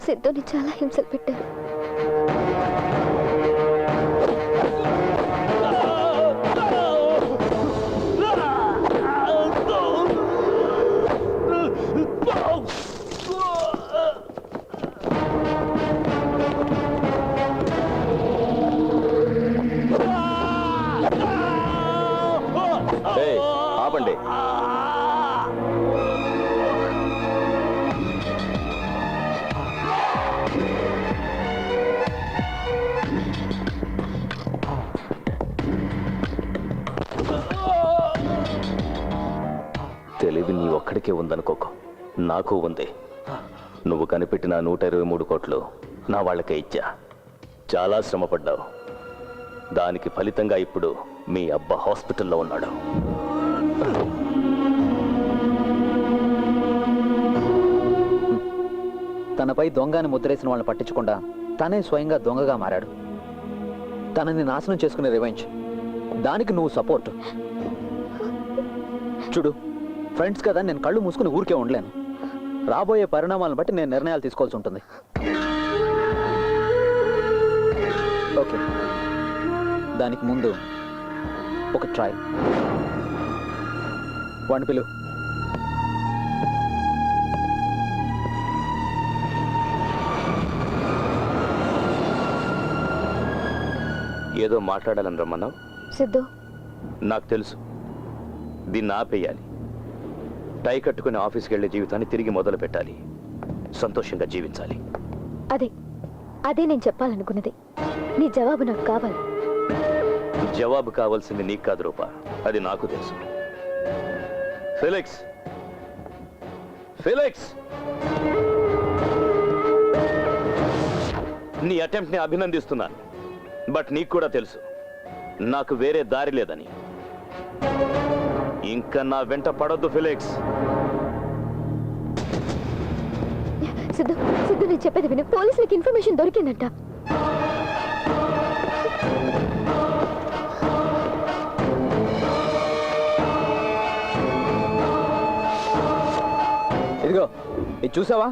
సిద్ధుని చాలా హింసలు పెట్టారు. ఆపండి. తెలివి నీ ఒక్కడికే ఉందనుకోకు, నాకు ఉంది. నువ్వు కనిపెట్టిన 123 కోట్లు నా వాళ్ళకే ఇచ్చా. చాలా శ్రమపడ్డావు. దానికి ఫలితంగా ఇప్పుడు మీ అబ్బా హాస్పిటల్లో ఉన్నాడు. తనపై దొంగని ముద్రేసిన వాళ్ళని పట్టించకుండా తనే స్వయంగా దొంగగా మారాడు. తనని నాశనం చేసుకునే రివెంజ్, దానికి నువ్వు సపోర్ట్. చూడు, ఫ్రెండ్స్ కదా, నేను కళ్ళు మూసుకుని ఊరికే ఉండలేను. రాబోయే పరిణామాలను బట్టి నేను నిర్ణయాలు తీసుకోవాల్సి ఉంటుంది. ఓకే, దానికి ముందు ఒక ట్రై. వాడిని పిలు. ఏదో మాట్లాడాలని రమ్మన్నావు. సిద్ధు, నాకు తెలుసు, దీన్ని ఆపేయాలి. టై కట్టుకుని ఆఫీస్కి వెళ్ళే జీవితాన్ని తిరిగి మొదలు పెట్టాలి. సంతోషంగా జీవించాలి. అదే నేను చెప్పాలనుకున్నది. నీ జవాబు నాకు కావాలి. జవాబు కావాల్సింది నీకు కాదు రూపా, అది నాకు తెలుసు. ఫెలిక్స్, ఫెలిక్స్, నీ అటెంప్ట్ని అభినందిస్తున్నాను. బట్ నీకు కూడా తెలుసు నాకు వేరే దారి లేదని. ఇంకా నా వెంట పడొద్దు ఫెలిక్స్. సిద్ధు, నేను చెప్పేది విను. పోలీసులకు ఇన్ఫర్మేషన్ దొరికిందంట. ఇదిగో, ఇది చూసావా?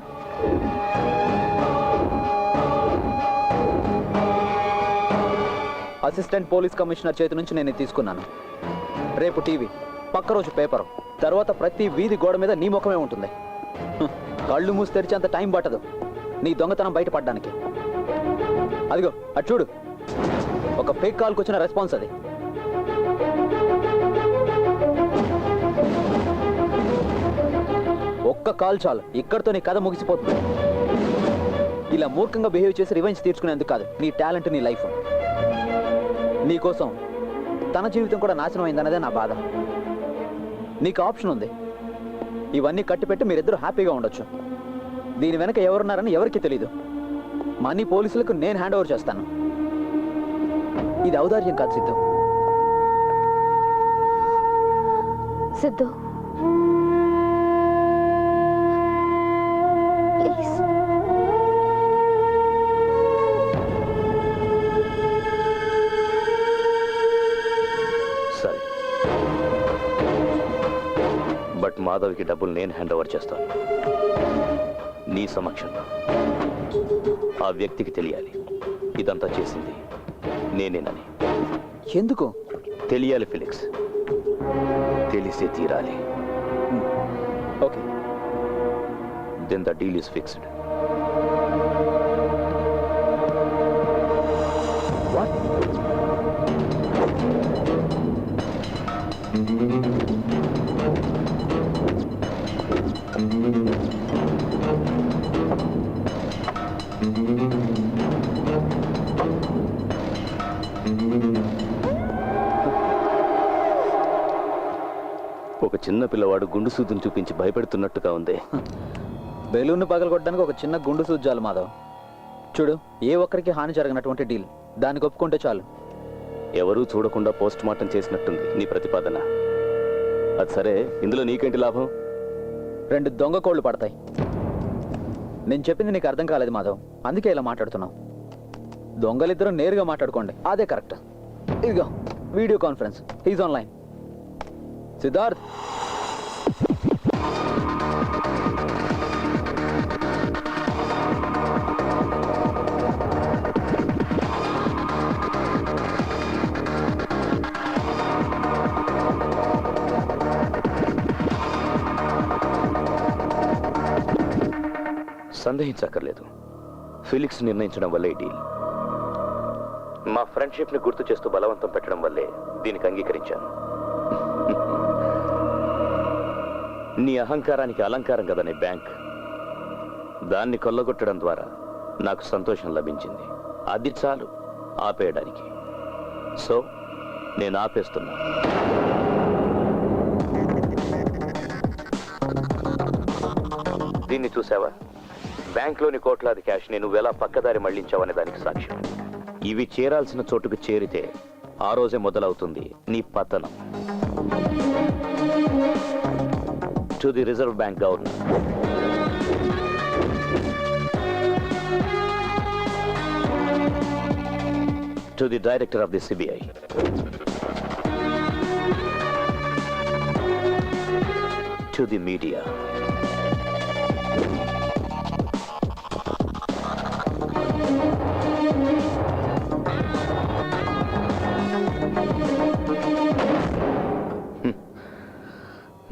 అసిస్టెంట్ పోలీస్ కమిషనర్ చేతి నుంచి నేను తీసుకున్నాను. రేపు టీవీ, పక్క రోజు పేపర్, తర్వాత ప్రతి వీధి గోడ మీద నీ ముఖమే ఉంటుంది. కళ్ళు మూసి తెరిచేంత టైం పట్టదు నీ దొంగతనం బయటపడడానికి. అదిగో అటు చూడు, ఒక ఫేక్ కాల్కి వచ్చిన రెస్పాన్స్ అది. ఒక్క కాల్ చాలు, ఇక్కడితో నీ కథ ముగిసిపోతుంది. ఇలా మూర్ఖంగా బిహేవ్ చేసి రివెంజ్ తీర్చుకునేందుకు కాదు, నీ టాలెంట్, నీ లైఫ్. నీకోసం తన జీవితం కూడా నాశనం అయిందన్నదే నా బాధ. నీకు ఆప్షన్ ఉంది. ఇవన్నీ కట్టిపెట్టి మీరిద్దరూ హ్యాపీగా ఉండొచ్చు. దీని వెనక ఎవరున్నారని ఎవరికి తెలీదు. మనీ పోలీసులకు నేను హ్యాండ్ ఓవర్ చేస్తాను. ఇది ఔదార్యం కాదు సిద్ధు. సిద్ధు, ప్లీజ్. సరే, బట్ మాధవ్కి డబ్బులు నేను హ్యాండ్ ఓవర్ చేస్తాను. నీ సమక్షంలో ఆ వ్యక్తికి తెలియాలి ఇదంతా చేసింది నేనేనని. ఎందుకు తెలియాలి ఫెలిక్స్, తెలిసే తీరాలి. Okay, then the deal is fixed. What? ఒక చిన్న పిల్లవాడు గుండు సూదును చూపించి భయపెడుతున్నట్టుగా ఉంది. బెలూన్ను పగలగొట్టడానికి ఒక చిన్న గుండు సూజ్జాలు మాధవ్. చూడు, ఏ ఒక్కరికి హాని జరగనటువంటి డీల్, దానికి ఒప్పుకుంటే చాలు. ఎవరూ చూడకుండా పోస్ట్ మార్టం చేసినట్టుంది నీ ప్రతిపాదన. అది సరే, ఇందులో నీకేంటి లాభం? 2 దొంగ కోళ్లు పడతాయి. నేను చెప్పింది నీకు అర్థం కాలేదు మాధవ్, అందుకే ఇలా మాట్లాడుతున్నావు. దొంగలిద్దరూ నేరుగా మాట్లాడుకోండి, అదే కరెక్ట్. ఇదిగో video conference, he's online. Siddharth, సందేహించక్కర్లేదు. ఫిలిక్స్ నిర్ణయించడం వల్లే ఈ డీల్. మా ఫ్రెండ్షిప్ని గుర్తు చేస్తూ బలవంతం పెట్టడం వల్లే దీనికి అంగీకరించాను. నీ అహంకారానికి అలంకారం కదా నీ బ్యాంక్. దాన్ని కొల్లగొట్టడం ద్వారా నాకు సంతోషం లభించింది. అది చాలు ఆపేయడానికి. సో నేను ఆపేస్తున్నా. దీన్ని చూసావా? బ్యాంక్లోని కోట్లాది క్యాష్ని నువ్వెలా పక్కదారి మళ్లించావనే దానికి సాక్ష్యం. ఇవి చేరాల్సిన చోటుకు చేరితే ఆ రోజే మొదలవుతుంది నీ పతనం. To the reserve bank governor, to the director of the CBI, to the media,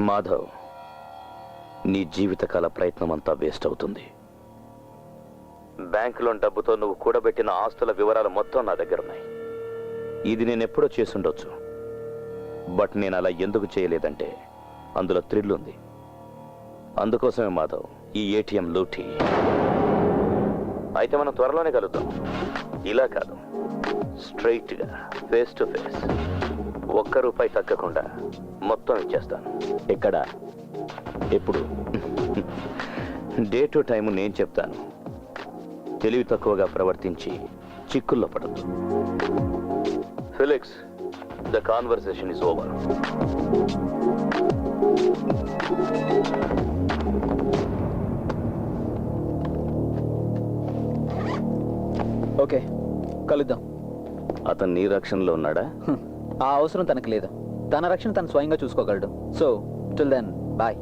Madhav, నీ జీవితకాల ప్రయత్నం అంతా వేస్ట్ అవుతుంది. బ్యాంకులోని డబ్బుతో నువ్వు కూడబెట్టిన ఆస్తుల వివరాలు మొత్తం నా దగ్గర ఉన్నాయి. ఇది నేను ఎప్పుడో చేసుండొచ్చు, బట్ నేను అలా ఎందుకు చేయలేదంటే అందులో థ్రిల్ ఉంది. అందుకోసమే మాధవ్ ఈ ఏటీఎం లూటీ. అయితే మనం త్వరలోనే కలుద్దాం. ఇలా కాదు, స్ట్రైట్గా ఫేస్ టు ఫేస్. ₹1 తగ్గకుండా మొత్తం ఇచ్చేస్తాను. ఎక్కడ, ఎప్పుడు, డే టు టైము నేను చెప్తాను. తెలివి తక్కువగా ప్రవర్తించి చిక్కుల్లో పడద్దు. Felix, the conversation is over. Okay, కలుద్దాం. అతను నీ రక్షణలో ఉన్నాడా? ఆ అవసరం తనకు లేదు. తన రక్షణ తను స్వయంగా చూసుకోగలడు. So till then bye.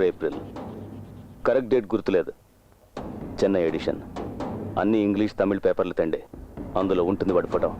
April, correct date గుర్తులేదు. చెన్నై ఎడిషన్. అన్ని ఇంగ్లీష్ తమిళ్ పేపర్లు తండే. అందులో ఉంటుంది వాడి ఫోటో.